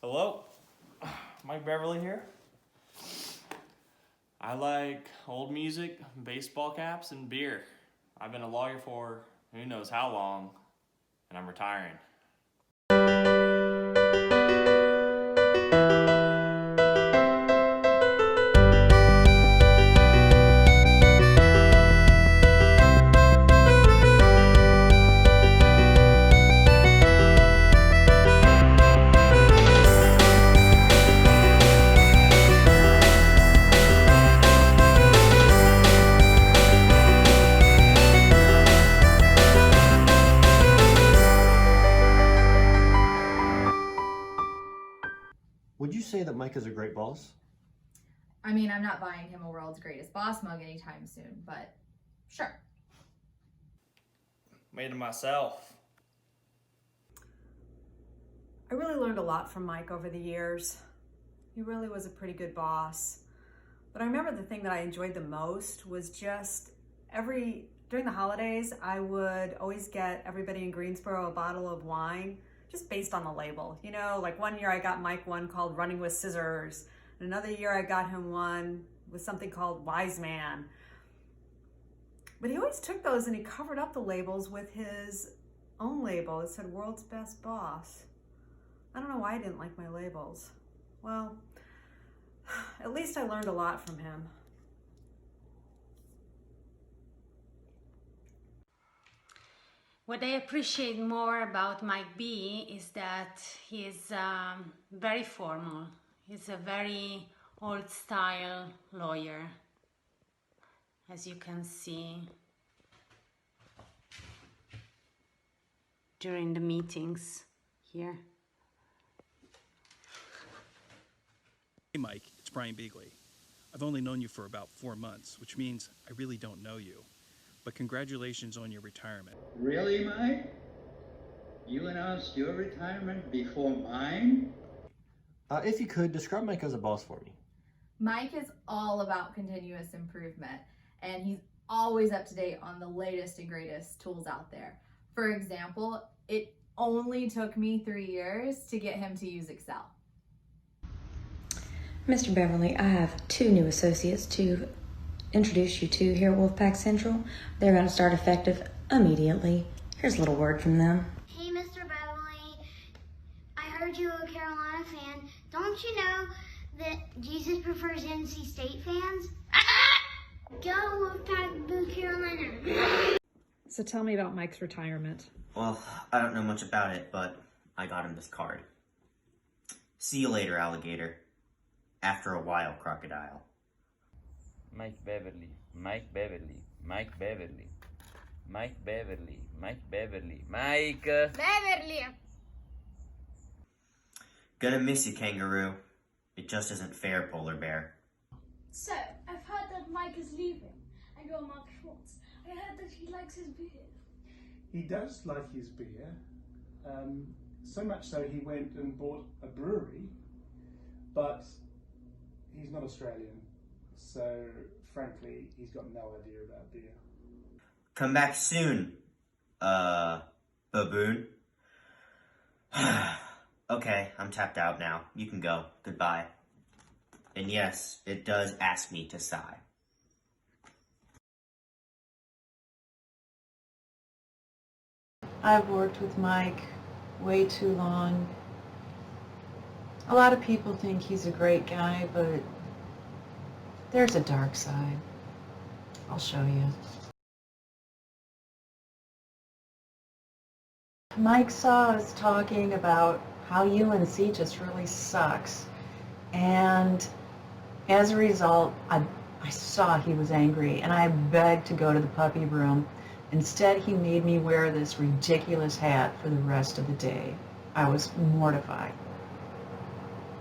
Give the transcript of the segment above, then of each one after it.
Hello, Mike Beverly here. I like old music, baseball caps, and beer. I've been a lawyer for who knows how long, and I'm retiring. Would you say that Mike is a great boss? I mean, I'm not buying him a world's greatest boss mug anytime soon, but sure. Made it myself. I really learned a lot from Mike over the years. He really was a pretty good boss. But I remember the thing that I enjoyed the most was just during the holidays, I would always get everybody in Greensboro a bottle of wine just based on the label. You know, like one year I got Mike one called Running with Scissors. And another year I got him one with something called Wise Man. But he always took those and he covered up the labels with his own label. It said World's Best Boss. I don't know why I didn't like my labels. Well, at least I learned a lot from him. What I appreciate more about Mike B is that he's very formal. He's a very old-style lawyer, as you can see during the meetings here. Hey Mike, it's Brian Beagley. I've only known you for about 4 months, which means I really don't know you. But congratulations on your retirement. Really, Mike? You announced your retirement before mine? If you could, describe Mike as a boss for me. Mike is all about continuous improvement, and he's always up to date on the latest and greatest tools out there. For example, it only took me 3 years to get him to use Excel. Mr. Beverly, I have 2 new associates to introduce you to here at Wolfpack Central. They're going to start effective immediately. Here's a little word from them. Hey, Mr. Beverly, I heard you were a Carolina fan. Don't you know that Jesus prefers NC State fans? Go Wolfpack, Blue Carolina. So tell me about Mike's retirement. Well, I don't know much about it, but I got him this card. See you later, alligator. After a while, crocodile. Mike Beverly, Mike Beverly, Mike Beverly, Mike Beverly, Mike Beverly, Mike Beverly. Gonna miss you, kangaroo. It just isn't fair, polar bear. So, I've heard that Mike is leaving, and you're Mark Schwartz. I heard that he likes his beer. He does like his beer, so much so he went and bought a brewery, but he's not Australian. So, frankly, he's got no idea about beer. Come back soon, baboon. Okay, I'm tapped out now. You can go. Goodbye. And yes, it does ask me to sigh. I've worked with Mike way too long. A lot of people think he's a great guy, but there's a dark side. I'll show you. Mike saw us talking about how UNC just really sucks. And as a result, I saw he was angry and I begged to go to the puppy room. Instead, he made me wear this ridiculous hat for the rest of the day. I was mortified.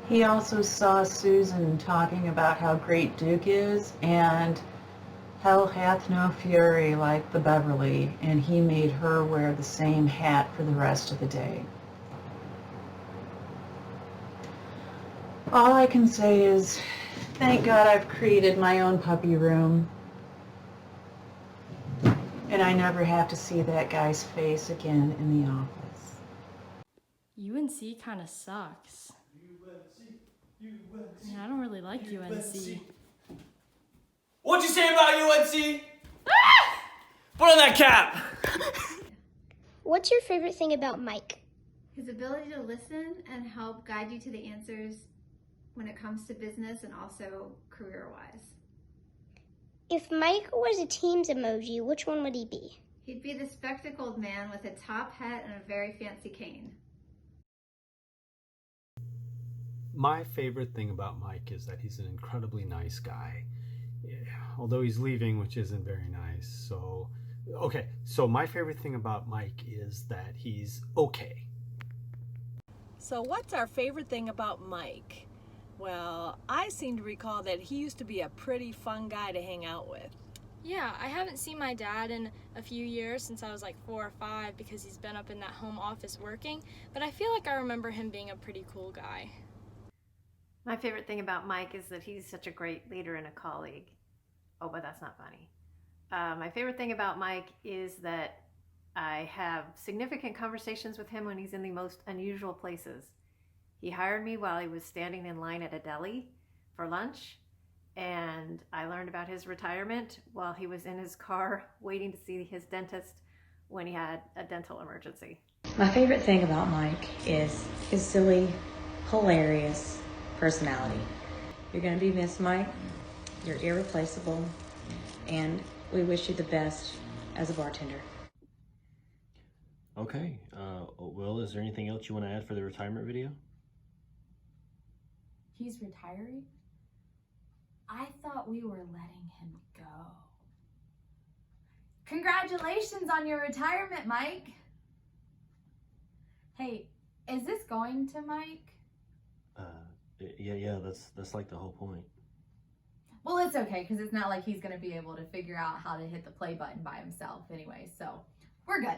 He also saw Susan talking about how great Duke is, and hell hath no fury like the Beverly, and he made her wear the same hat for the rest of the day. All I can say is, thank God I've created my own puppy room, and I never have to see that guy's face again in the office. UNC kind of sucks. I don't really like UNC. What'd you say about UNC? Put on that cap! What's your favorite thing about Mike? His ability to listen and help guide you to the answers when it comes to business and also career-wise. If Mike was a Teams emoji, which one would he be? He'd be the spectacled man with a top hat and a very fancy cane. My favorite thing about Mike is that he's an incredibly nice guy. Yeah, although he's leaving, which isn't very nice. So my favorite thing about Mike is that he's okay. So what's our favorite thing about Mike? Well, I seem to recall that he used to be a pretty fun guy to hang out with. Yeah, I haven't seen my dad in a few years since I was like 4 or 5 because he's been up in that home office working, but I feel like I remember him being a pretty cool guy. My favorite thing about Mike is that he's such a great leader and a colleague. Oh, but that's not funny. My favorite thing about Mike is that I have significant conversations with him when he's in the most unusual places. He hired me while he was standing in line at a deli for lunch, and I learned about his retirement while he was in his car waiting to see his dentist when he had a dental emergency. My favorite thing about Mike is his silly, hilarious personality. You're going to be missed, Mike. You're irreplaceable, and we wish you the best as a bartender. Okay, Will, is there anything else you want to add for the retirement video? He's retiring? I thought we were letting him go. Congratulations on your retirement, Mike. Hey, is this going to Mike? Yeah, that's like the whole point. Well, it's okay, because it's not like he's going to be able to figure out how to hit the play button by himself anyway, so we're good.